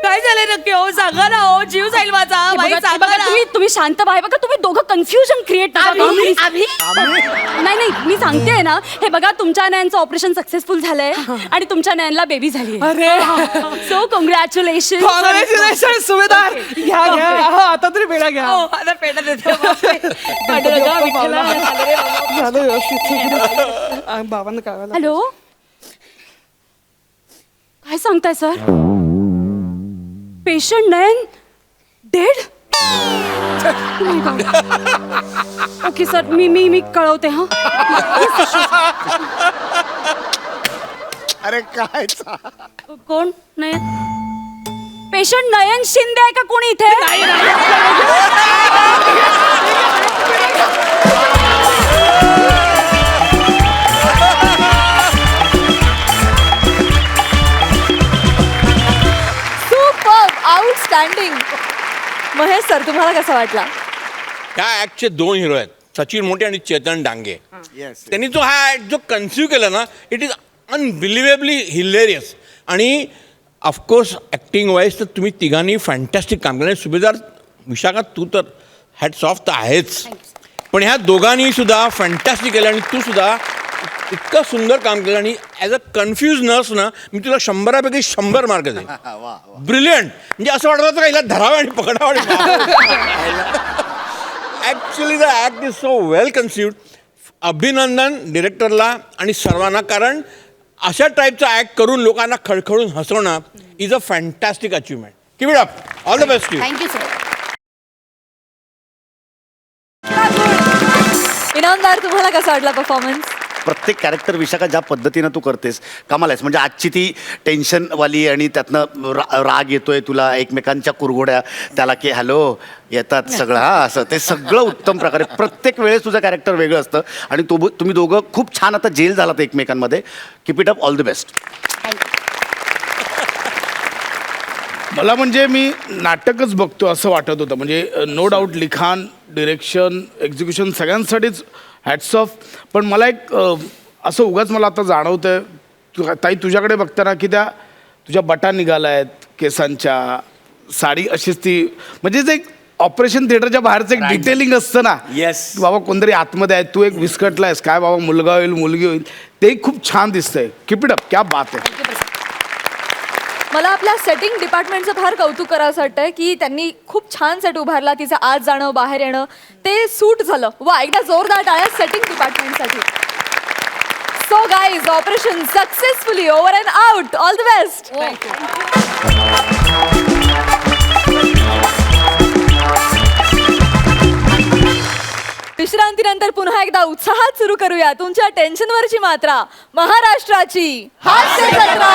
काय झालंय नक्की? हो सांगा ना. हो जीव जाईल माझा. बाई सांगा ना. तुम्ही शांत व्हा. बघा तुम्ही दोघं कन्फ्युजन क्रिएट नाही मी सांगते ना. हे बघा तुमच्या नयनचं ऑपरेशन सक्सेसफुल झालंय आणि तुमच्या नयनला बेबी झाली. अरे सो कॉंग्रॅच्युलेशन. कॉंग्रॅच्युलेशन सुभेदार. घ्या आता तरी पेढा घ्या. आता पेढा देतो. झालं व्यवस्थित. बाबांना कळवायला. हॅलो काय सांगताय सर? पेशंट नयन डेड? ओके सर मी कळवते हा. अरे काय कोण नयन? पेशंट नयन शिंदे आहे का कोणी इथे? आउटस्टँडिंग. महेश सर तुम्हाला कसा वाटला? ह्या ऍक्टचे 2 हिरो आहेत, सचिन मोटे आणि चेतन डांगे. त्यांनी जो हा ऍक्ट जो कन्सिव्ह केला ना, इट इज अनबिलिव्हेबली हिलेरियस. आणि ऑफकोर्स ॲक्टिंग वाईज तर तुम्ही तिघांनी फॅन्टॅस्टिक काम केलं. सुभेदार विशाखा तू तर हॅट्स ऑफ तर आहेच, पण ह्या दोघांनी सुद्धा फॅन्टॅस्टिक केलं. आणि तू सुद्धा इतकं सुंदर काम केलं. आणि ॲज अ कन्फ्यूज नर्स ना मी तुला 100पैकी 100 मार्क देईन. ब्रिलियंट. म्हणजे असं वाटत होतं का हिला धरावं आणि पकडावं. Actually the act is so well conceived. अभिनंदन डिरेक्टरला आणि सर्वांना, कारण अशा टाईपचा ॲक्ट करून लोकांना खळखळून हसवणं is a fantastic achievement. Keep it up. All the best you. Thank you sir. Inamdar तुम्हाला कसा वाटला परफॉर्मन्स? प्रत्येक कॅरेक्टर विशाखा ज्या पद्धतीनं तू करतेस कमाल आहेस. म्हणजे आजची ती टेन्शनवाली आणि त्यातनं राग येतोय तुला, एकमेकांच्या कुरघोड्या त्याला की हॅलो येतात सगळं, हा असं ते सगळं उत्तम प्रकारे. प्रत्येक वेळेस तुझं कॅरेक्टर वेगळं असतं आणि तुम्ही दोघं खूप छान आता जेल झालात एकमेकांमध्ये. Keep it up. All the best. मला म्हणजे मी नाटकच बघतो असं वाटत होतं. म्हणजे नो डाऊट लिखाण, डिरेक्शन, एक्झिक्युशन सगळ्यांसाठीच हॅट्स ऑफ. पण मला एक असं उगाच मला आता जाणवतं ताई तुझ्याकडे बघताना की त्या तुझ्या बटा निघाल्या आहेत केसांच्या, साडी अशीच ती म्हणजे जे ऑपरेशन थिएटरच्या बाहेरचं एक डिटेलिंग असतं ना. Yes. बाबा कोणतरी आतमध्ये आहे, तू एक विस्कटलायस काय बाबा, मुलगा होईल मुलगी होईल, ते खूप छान दिसतंय. कीप इट अप, क्या बात आहे. मला आपल्या सेटिंग डिपार्टमेंटचं फार कौतुक करावंसं वाटतंय की त्यांनी खूप छान सेट उभारला. तिचं आत जाणं बाहेर येणं ते सूट झालं. वा, एकदा जोरदार टाळ्या सेटिंग डिपार्टमेंटसाठी. So guys, operation successfully over and out. All the best. विश्रांतीनंतर पुन्हा एकदा उत्साहात सुरू करूया तुमच्या टेन्शनवरची मात्रा, महाराष्ट्राची हास्य जत्रा.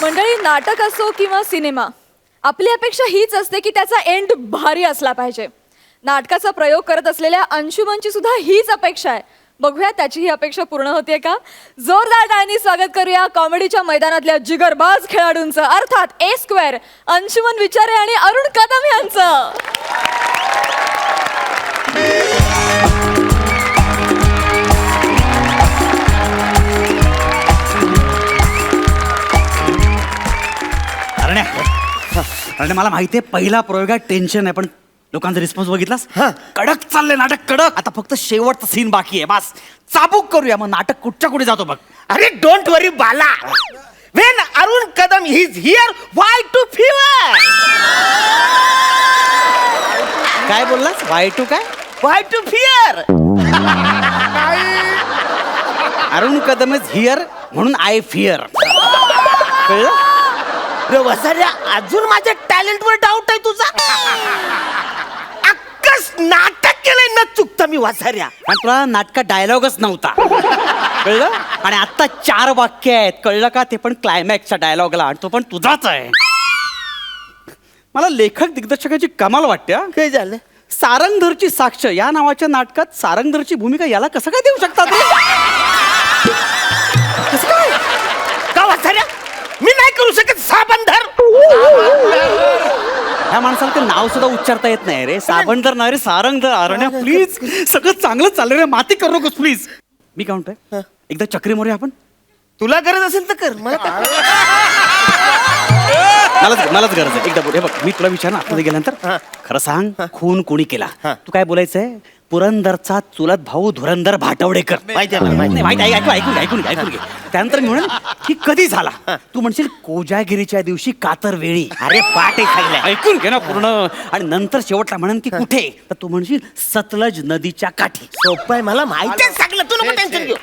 मंडळी, नाटक असो किंवा सिनेमा, आपली अपेक्षा हीच असते की त्याचा एंड भारी असला पाहिजे. नाटकाचा प्रयोग करत असलेल्या अंशुमनची सुद्धा हीच अपेक्षा आहे. बघूया त्याची ही अपेक्षा पूर्ण होते का. जोरदार टाळ्यांनी स्वागत करूया कॉमेडीच्या मैदानातल्या जिगरबाज खेळाडूंचं, अर्थात A² अंशुमन विचारे आणि अरुण कदम यांचं. अरे मला माहितीये पहिला प्रयोगात टेन्शन आहे, पण लोकांचा रिस्पॉन्स बघितलास. कडक चाललंय नाटक, कडक. आता फक्त शेवटचा सीन बाकी आहे, बस चाबूक करूया, मग नाटक कुठच्या कुठे जातो बघ. अरे don't worry Bala, when Arun Kadam is here, why to fever. काय बोललास? Y2 काय? Why to fear. Arun Kadam is here म्हणून आय फिअर. कळलं? वसाऱ्या, अजून माझ्या टॅलेंटवर डाऊट आहे तुझा. अक्कस नाटक केलंय न चुकता मी वसाऱ्या. आणि तुला नाटकात डायलॉगच नव्हता. कळलं? आणि आता 4 वाक्य आहेत, कळलं का? ते पण क्लायमॅक्सच्या डायलॉगला, आणि तो पण तुझाच आहे. मला लेखक दिग्दर्शकाची कमाल वाटते. काय झालं? सारंगधरची साक्ष या नावाच्या नाटकात सारंगधरची भूमिका याला कसं काय देऊ शकतात? कसं काय? का वसाऱ्या, मी नाही करू शकत साबंधर. ह्या माणसाला ते नाव सुद्धा उच्चारता येत नाही रे. साबंधर नाही रे, सारंगधर. अरण्या प्लीज, सगळं चांगलं चाललंय रे, माती करू नकोस प्लीज. मी काय म्हणतोय, एकदा चक्री मारूया आपण. तुला गरज असेल तर कर, मला मलाच गरज आहे. एकदा बोल. हे बघ, मी तुला विचारणार आतमध्ये गेल्यानंतर, खरं सांग, खून कोणी केला? तू काय बोलायचंय? पुरंदरचा चुलत भाऊ धुरंदर भाटवडेकर. माहिती आहे मला, माहिती. माहिती आहे. ऐकून घे. त्यानंतर मी म्हणेन की कधी झाला? तू म्हणशील कोजागिरीच्या दिवशी कातर वेळी. अरे पाठ आहे, ऐकून घे ना पूर्ण. आणि नंतर शेवटला म्हणेन की कुठे? तर तू म्हणशील सतलज नदीच्या काठी. सोपं आहे, मला माहिती आहे सगळं, तू नको टेन्शन घेऊ.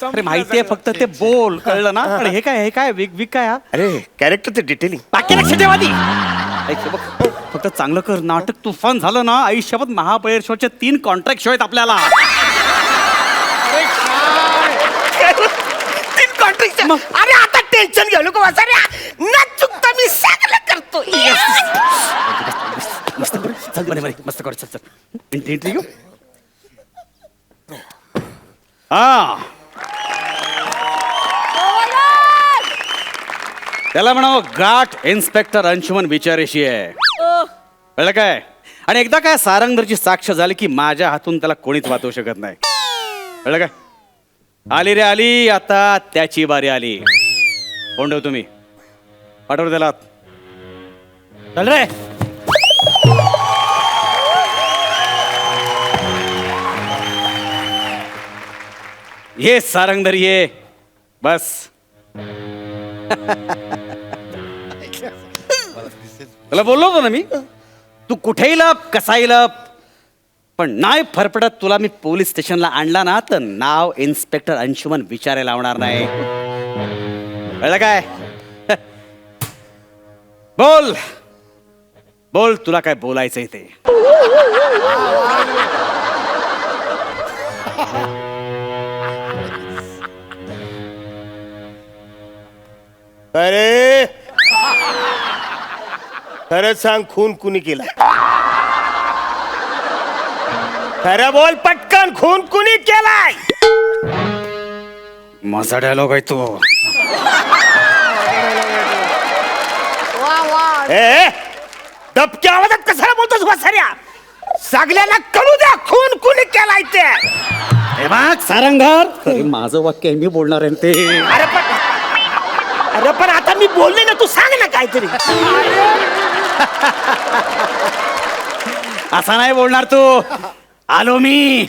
अरे माहितीये, फक्त ते बोल, कळलं ना? पण हे काय विक काय हा? अरे कॅरेक्टरचं डिटेलिंग बाकी लक्ष ठेवा ती. बघ, फक्त चांगलं कर. नाटक तुफान झालं ना, आयुष्यात महाबळेश्वरचे 3 कॉन्ट्रॅक्ट शो आहेत आपल्याला. 3 कॉन्ट्रॅक्ट. अरे आता टेन्शन घेऊ नको वसाऱ्या, न चुकता मी सगळं करतो. मस्त कर. चल बरे मस्त कर. चल एंट्री घेऊ. हा, त्याला म्हणावं गाठ इन्स्पेक्टर अंशुमन विचारेशी आहे. कळलं काय? आणि एकदा काय सारंगधरची साक्ष झाली की माझ्या हातून त्याला कोणीच वाचवू शकत नाही. कळलं काय? आली रे आली, आता त्याची बारी आली. कोण ठेव तुम्ही? पाठव त्याला. चल रे. ये सारंगधर ये. बस. तुला बोललो होतो ना मी, तू कुठेही लप, कसाही लप, पण नाही फरफडत तुला मी पोलीस स्टेशनला आणला ना, तर नाव इन्स्पेक्टर अंशुमन विचारे लावणार नाही. कळलं काय? बोल बोल, तुला काय बोलायचंय ते. अरे खरं सांग, खून कुणी केला? खरं बोल पटकन, खून कुणी केलाय? माझा डायलॉग आहे तो. दबक्या आवाजात कसा बोलतोस वसाऱ्या? सगळ्यांना कळू द्या खून कुणी केलाय ते. हे बघ सारंगधर, माझं वाक्य आहे, मी बोलणार आहे ते. अरे पण आता मी बोलले ना, तू सांग ना काहीतरी. असा नाही बोलणार तू. आलो मी.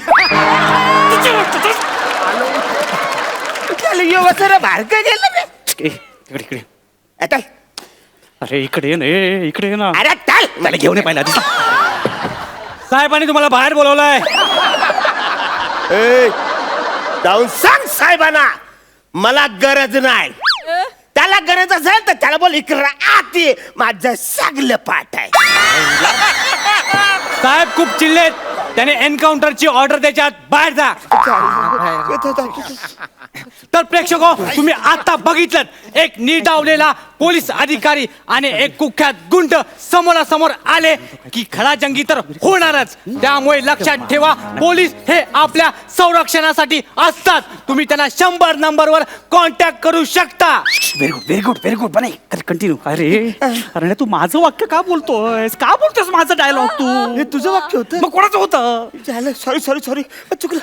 बाहेर काय गेलं रे? इकडे इकडे. आता अरे इकडे ये ना, इकडे ये ना. अरे चाल. मला घेऊन ये पहिला. साहेबांनी तुम्हाला बाहेर बोलवलंय. ए, जाऊन सांग साहेबांना मला गरज नाही. त्याला गरज असेल तर त्याला बोल इकडे आत ये. माझं सगळं पाठ आहे. साहेब खूप चिडलेत. त्याने एन्काउंटरची ऑर्डर द्यायच्यात बाहेर जा. तर प्रेक्षको, तुम्ही आता बघितलं एक नीटावलेला पोलीस अधिकारी आणि एक कुख्यात गुंड समोरासमोर आले की खडाजंगी तर होणारच. त्यामुळे लक्षात ठेवा, पोलीस हे आपल्या संरक्षणासाठी असतात. तुम्ही त्यांना 100 नंबरवर कॉन्टॅक्ट करू शकता. Very good, very good, very good. बने कंटिन्यू. अरे तू माझं वाक्य का बोलतोयस? का बोलतोस माझं डायलॉग तू? हे तुझं वाक्य होतं. मग कोणाचं होतं? झालं. सॉरी सॉरी सॉरी, चुकलं.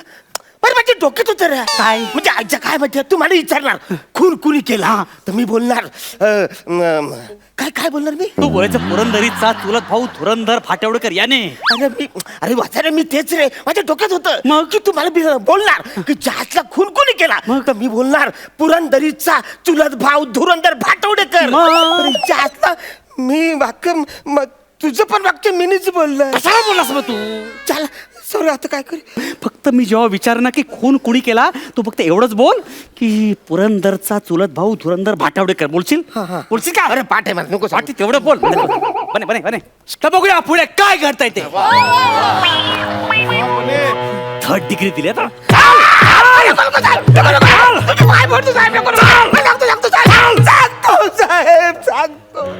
बरं माझ्या डोक्यात होतं रे. काय? म्हणजे आजच्या काय म्हणजे तू मला विचारणार खून कुणी केला तर मी बोलणार काय काय बोलणार मी? तू बोलायचं पुरंदरीचा चुलत भाऊ धुरंधर फाटेवडकर याने. अरे वाचारे मी तेच रे. माझ्या डोक्यात होतं मग? की तू मला बोलणार की जहाजला खून कोणी केला तर मी बोलणार पुरंदरीचा चुलत भाऊ धुरंधर भाटवडेकर. अरे जहाजला मी वाक्य तुझं पण वाक्य मीनीच बोललं. कशाला बोललास मग तू? चल सॉरी, आता काय कर. फक्त मी जेव्हा विचारणार की खून कुणी केला, तू फक्त एवढंच बोल की पुरंदरचा चुलत भाऊ धुरंधर भाटवडेकर. बोलशील? बोलशील का? अरे पाठ आहे मला नको वाटते तेवढं बोल. बने बने बने. तर बघूया पुढे काय घडतंय ते. 3rd डिग्री दिली आता.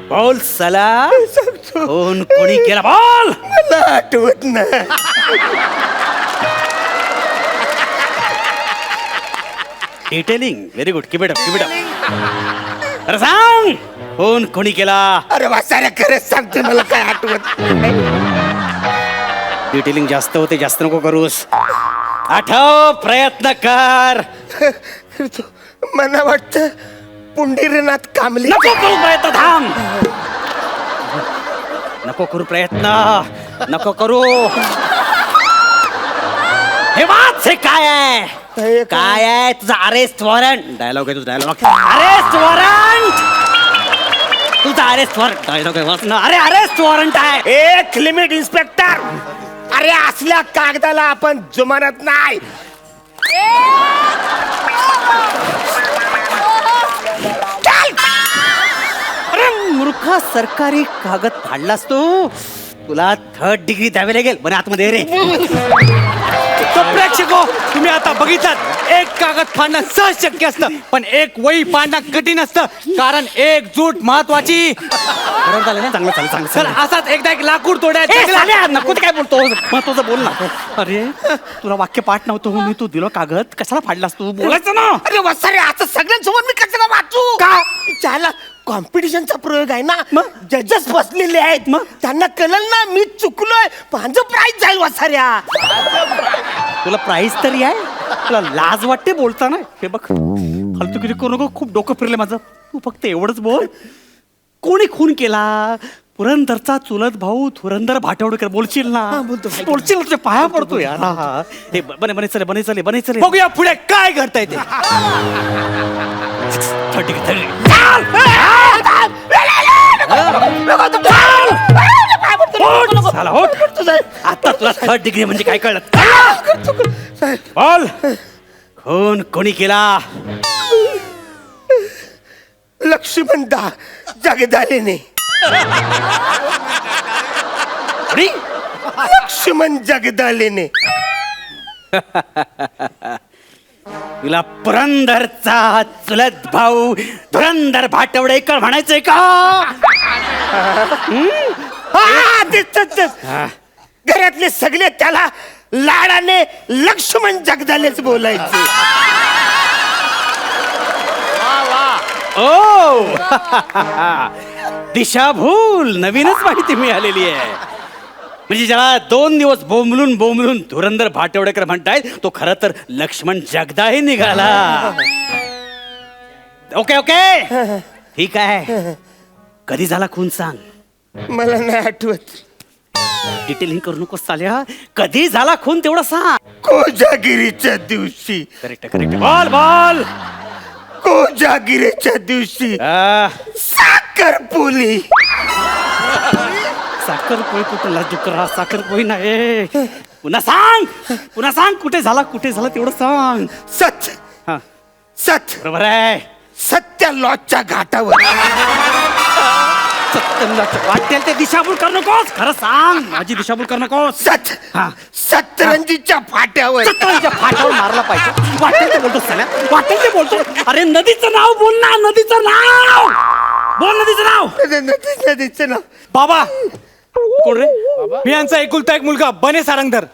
बोल सला. खून कुणी केला बोल. मला आठवत नाही. Detailing. Very good. Keep it up, keep it up. अरे सांग, खून कोणी केला? अरे वाचाऱ्या खरंच सांगते मला काय आठवत. डिटेलिंग जास्त होते, जास्त नको करूस. आठव, प्रयत्न कर. मला वाटतं पुंडरीनाथ कांबळे. नको करू प्रयत्न. थांब. नको करू प्रयत्न. नको करू. हे वाच. हे काय आहे? काय आहे तुझा अरेस्ट वॉरंट? डायलॉग आहे तुझा. डायलॉग. Arrest warrant. तुझा अरेस्ट वॉरंट. डायलॉग आहे. अरे अरेस्ट वॉरंट आहे. एक लिमिट इन्स्पेक्टर. अरे असल्या कागदाला आपण जुमानत नाही. अरे मूर्खा, सरकारी कागद फाडलास तू. तुला 3rd डिग्री द्यावी लागेल. बरं आतमध्ये रे. तर प्रेक्षको, तुम्ही आता बघितलात एक कागद फाडणं सहज शक्य असतं, पण एक वही फाडणं कठीण असतं. कारण एकजूट महत्वाची. बरोबर झालं ना? चांगलं चांगलं चांगलं. चल असाच एकदा एक लाकूड तोडायचं. नको ते काय बोलतो महत्वाचं बोल ना. अरे तुला वाक्य पाठ नव्हतं मी तू दिलो कागद. कशाला फाडलास तू? बोलायचं ना. अरे वसारे आता सगळ्यांसमोर मी कशाला वाचू? का त्याला कॉम्पिटिशनचा प्रयोग आहे ना. जजेस बसलेले आहेत. त्यांना कळलं ना मी चुकलोय. माझं प्राइज जाईल वसाऱ्या. तुला प्राइस तरी आहे? तुला लाज वाटते बोलताना? हे बघ, फालतू किती करू नको. खूप डोकं फिरले माझं. तू फक्त एवढंच बोल. कोणी खून केला? पुरंदरचा चुलत भाऊ धुरंधर भाटवडेकर. बोलशील ना? बोलशील. तुझ्या पाया पडतो यार. हे बने बने चले, बने चले, बने चले. बघूया पुढे काय घडतंय ते. आता तुला 3rd डिग्री म्हणजे काय कळलं? बोल. खून कोणी केला? लक्ष्मणदा जगदालेने. लक्ष्मण जगदालेने. तुला पुरंदरचा चुलत भाऊ धुरंधर भाटवडेकर म्हणायचंय का? घरातले सगळे त्याला लाडाने लक्ष्मण जगदालेच बोलायचे. ओ दिशाभूल. नवीनच माहिती मिळालेली आहे. म्हणजे ज्याला 2 दिवस बोंबलून बोंबलून धुरंधर भाटवडेकर म्हणतायत तो खरं तर लक्ष्मण जगदाही निघाला. ओके ओके ठीक आहे. कधी झाला खून सांग? मला नाही आठवत. डिटेलिंग करू नकोस साल्या. कधी झाला खून तेवढं सांग. कोजागिरीच्या दिवशी. Correct correct. बोल बोल. कोजागिरीच्या दिवशी साखरपुली. साखरपोळी कुठं लाजूकरा. साखरपोळी नाही. पुन्हा सांग कुठे झाला तेवढं सांग. सत हा सत बरोबर आहे. सत्या लॉजच्या घाटावर. वाटेल ते दिशाभूल करू नकोस. खरं सांग. माझी दिशाभूल करू नकोस. सत हा सतरंजीच्या फाट्यावर. सत्तरांच्या फाटावर मारला पाहिजे. वाटेल ते बोलतो साल्या. वाटेल ते बोलतो. अरे नदीचं नाव बोल ना. नदीचं नाव बोल. नदीचं नाव. नदीचं नाव. बाबा कोण रे? मी यांचा एकुलता एक मुलगा बने सारंगधर.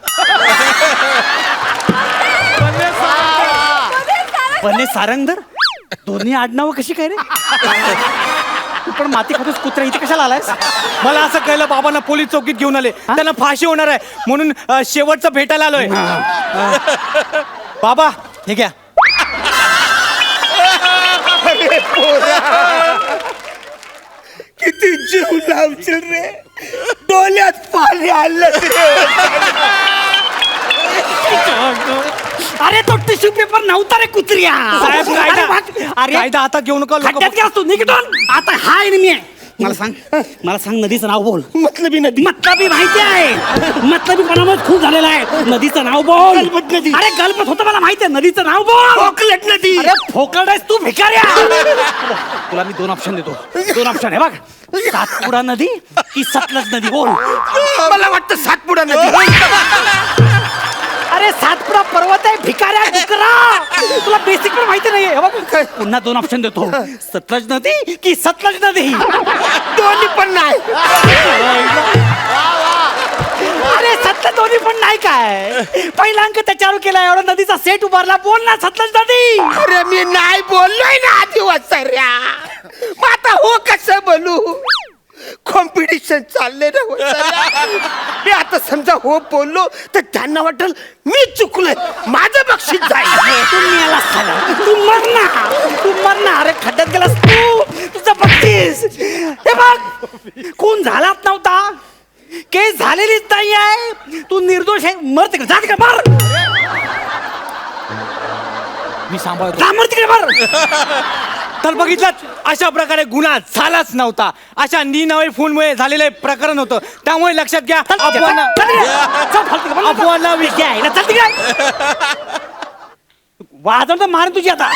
बने सारंगधर. दोन्ही आडनावं कशी काय रे? तू पण माती खातोस कुत्रा. इथे कशाला आलायस? मला असं कळलं बाबांना पोलीस चौकीत घेऊन आले. त्यांना फाशी होणार आहे म्हणून शेवटचं भेटायला आलोय. बाबा हे घ्या. किती जीव लावशील रे. डोल्यात पाणी आलं रे. अरे तो टिश्यू पेपर नव्हता रे कुत्र्या. साहेब, अरे कायदा आता घेऊ नका. खड्ड्यात गेला तू. निघतोन आता हा एनिमी आहे. मला सांग नदीचं नाव बोल. मतलबी नदी. मतलबी माहिती आहे. मतलबीपणामुळे खूप झालेला आहे. नदीचं नाव बोल. गलबत नदी. अरे गलबत होतं मला माहिती आहे. नदीचं नाव बोल. खोकलट नदी. अरे फोकट आहेस तू भिकाऱ्या. तुला मी 2 ऑप्शन देतो. 2 ऑप्शन आहे बघ. सातपुडा नदी की सतलज नदी बोल. मला वाटतं सातपुडा नदी. अरे सातपुडा पर्वत आहे भिकाऱ्या डुकरा. तुला बेसिक पण माहिती नाहीये. बघ पुन्हा 2 ऑप्शन देतो. सतलज नदी की सतलज नदी. दोन्ही पण नाही. अरे सतलज दोन्ही पण नाही काय. पहिला अंक त्याच्यावर केला. एवढा नदीचा सेट उभारला. बोल ना सतलज नदी. अरे मी नाही बोललोय ना आदिवासाऱ्या. मग आता हो कसं बोलू. कॉम्पिटिशन चालले ना वसाऱ्या. मी आता समजा हो बोललो तर त्यांना वाटेल मी चुकलोय. माझं बक्षीस जाईल. तू मेलास साला. तू मर ना. अरे खड्ड्यात गेलास तू. तुझं बक्षीस हे बघ. खून झालाच नव्हता. केस झालेलीच नाही आहे. तू निर्दोष आहे. मर तिकडे. जा तिकडे मर. मी सांभाळतो. जा मर तिकडे मर. तर बघितलं अशा प्रकारे गुन्हा झालाच नव्हता. अशा निनावी फोनमुळे झालेलं प्रकरण होतं. त्यामुळे लक्षात घ्या वाजवून तर मार तुझी आता.